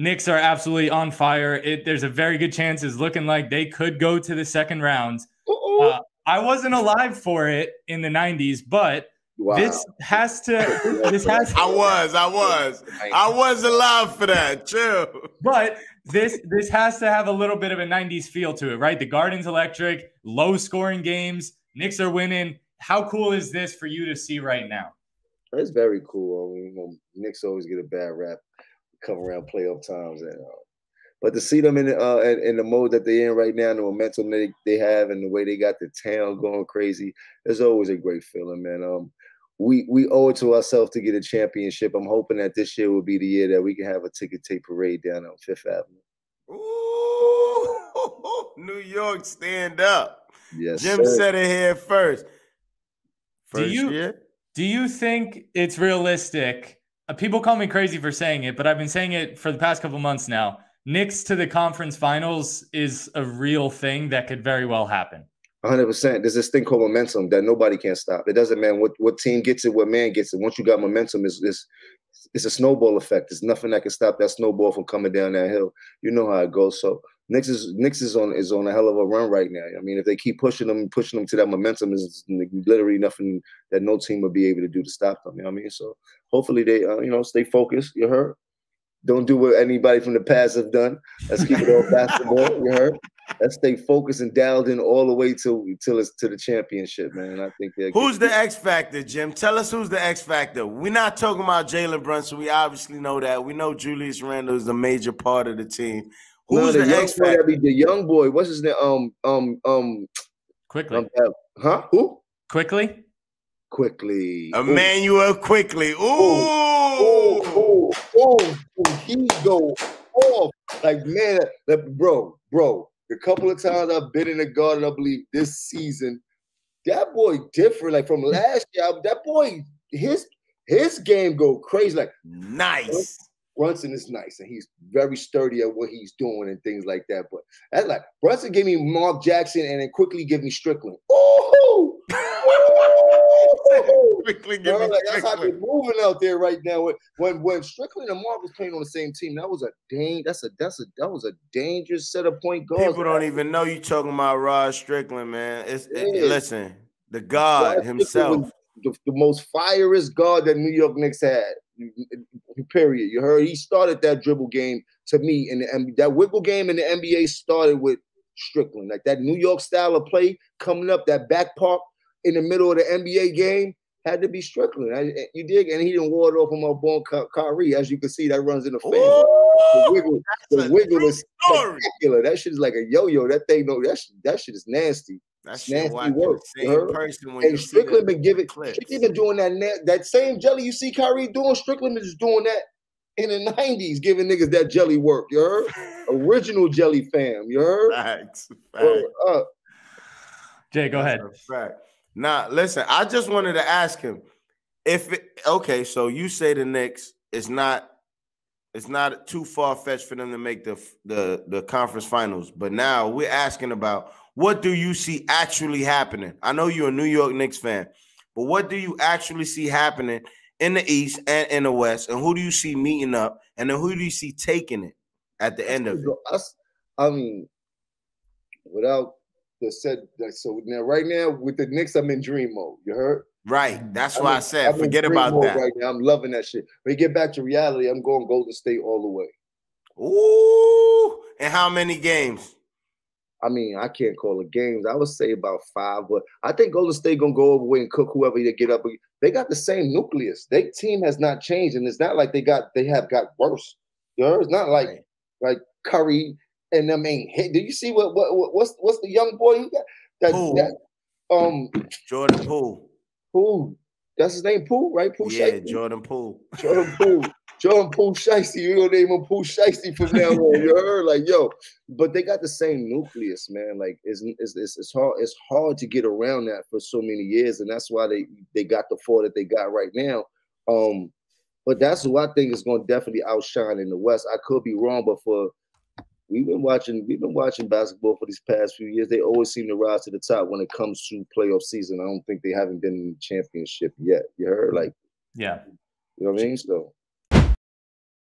Knicks are absolutely on fire. There's a very good chance it's looking like they could go to the second round. I wasn't alive for it in the 90s, but wow. this has to. I was alive for that. Chill. But this has to have a little bit of a 90s feel to it, right? The Garden's electric, low scoring games. Knicks are winning. How cool is this for you to see right now? It's very cool. Knicks always get a bad rap come around playoff times, but to see them in the mode that they're in right now, the momentum they have, and the way they got the town going crazy, it's always a great feeling, man. We owe it to ourselves to get a championship. I'm hoping that this year will be the year that we can have a ticket tape parade down on Fifth Avenue. Ooh, New York, stand up. Yes, Jim sir. said it here first. Do you think it's realistic? People call me crazy for saying it, but I've been saying it for the past couple months now. Knicks to the conference finals is a real thing that could very well happen. 100%. There's this thing called momentum that nobody can stop. It doesn't matter what team gets it, what man gets it. Once you got momentum, it's a snowball effect. There's nothing that can stop that snowball from coming down that hill. You know how it goes. So Knicks is on a hell of a run right now. I mean, if they keep pushing them to that momentum, is literally nothing that no team will be able to do to stop them. You know what I mean? So hopefully they stay focused. You heard? Don't do what anybody from the past have done. Let's keep it all basketball. You heard? Let's stay focused and dialed in all the way till it's to the championship, man. I think who's the X factor, Jim? Tell us who's the X factor. We're not talking about Jalen Brunson. We obviously know that. We know Julius Randle is a major part of the team. Who's the X factor? The young boy. What's his name? Quickley. Who? Quickley. Immanuel Quickley. Ooh. He go off. Like, man, bro. The couple of times I've been in the Garden, I believe this season, that boy different. Like from last year, that boy, his game go crazy. Like nice. Brunson is nice, and he's very sturdy at what he's doing and things like that. But that's like Brunson gave me Mark Jackson and then quickly give me Strickland. Oh! Quickly give me like, that's how they're moving out there right now. When Strickland and Mark was playing on the same team, that was a dangerous set of point guards. People don't even know you talking about Rod Strickland, man. Listen, the God himself, the most fierest guard that New York Knicks had. Period. You heard he started that dribble game to me, and that wiggle game in the NBA started with Strickland. Like that New York style of play coming up, that back park in the middle of the NBA game had to be Strickland. You dig? And he didn't ward off on my ball Kyrie. As you can see, that runs in the face. The wiggle is spectacular. That shit is like a yo-yo. That thing, that shit is nasty. That's nasty work. And Strickland been doing that same jelly you see Kyrie doing. Strickland is doing that in the 90s, giving niggas that jelly work. You heard? Original jelly fam. You heard? Facts. Jay, go ahead. Nah, listen, I just wanted to ask him so you say the Knicks it's not too far-fetched for them to make the conference finals, but now we're asking about what do you see actually happening? I know you're a New York Knicks fan, but what do you actually see happening in the East and in the West, and who do you see meeting up, and then who do you see taking it at the end of it? I mean, without the said, so now right now with the Knicks, I'm in dream mode. You heard? Right. That's why I said forget about that. Right now, I'm loving that shit. When you get back to reality, I'm going Golden State all the way. Ooh! And how many games? I mean, I can't call it games. I would say about 5, but I think Golden State gonna go over and cook whoever they get up. They got the same nucleus. Their team has not changed, and it's not like they have got worse. You know, it's not like Curry and them ain't hit. Do you see what's the young boy who got Jordan Poole. Poole. That's his name, Poole, right? Poole. Yeah, Shiesty? Jordan Poole. Jordan Poole Shiesty. We're gonna name him Poole Shiesty from now on. You heard? Like, yo, but they got the same nucleus, man. Like, it's hard to get around that for so many years, and that's why they got the 4 that they got right now. But that's who I think is gonna definitely outshine in the West. I could be wrong, but we've been watching basketball for these past few years. They always seem to rise to the top when it comes to playoff season. I don't think they haven't been in the championship yet. You heard? Like, yeah. You know what I mean? So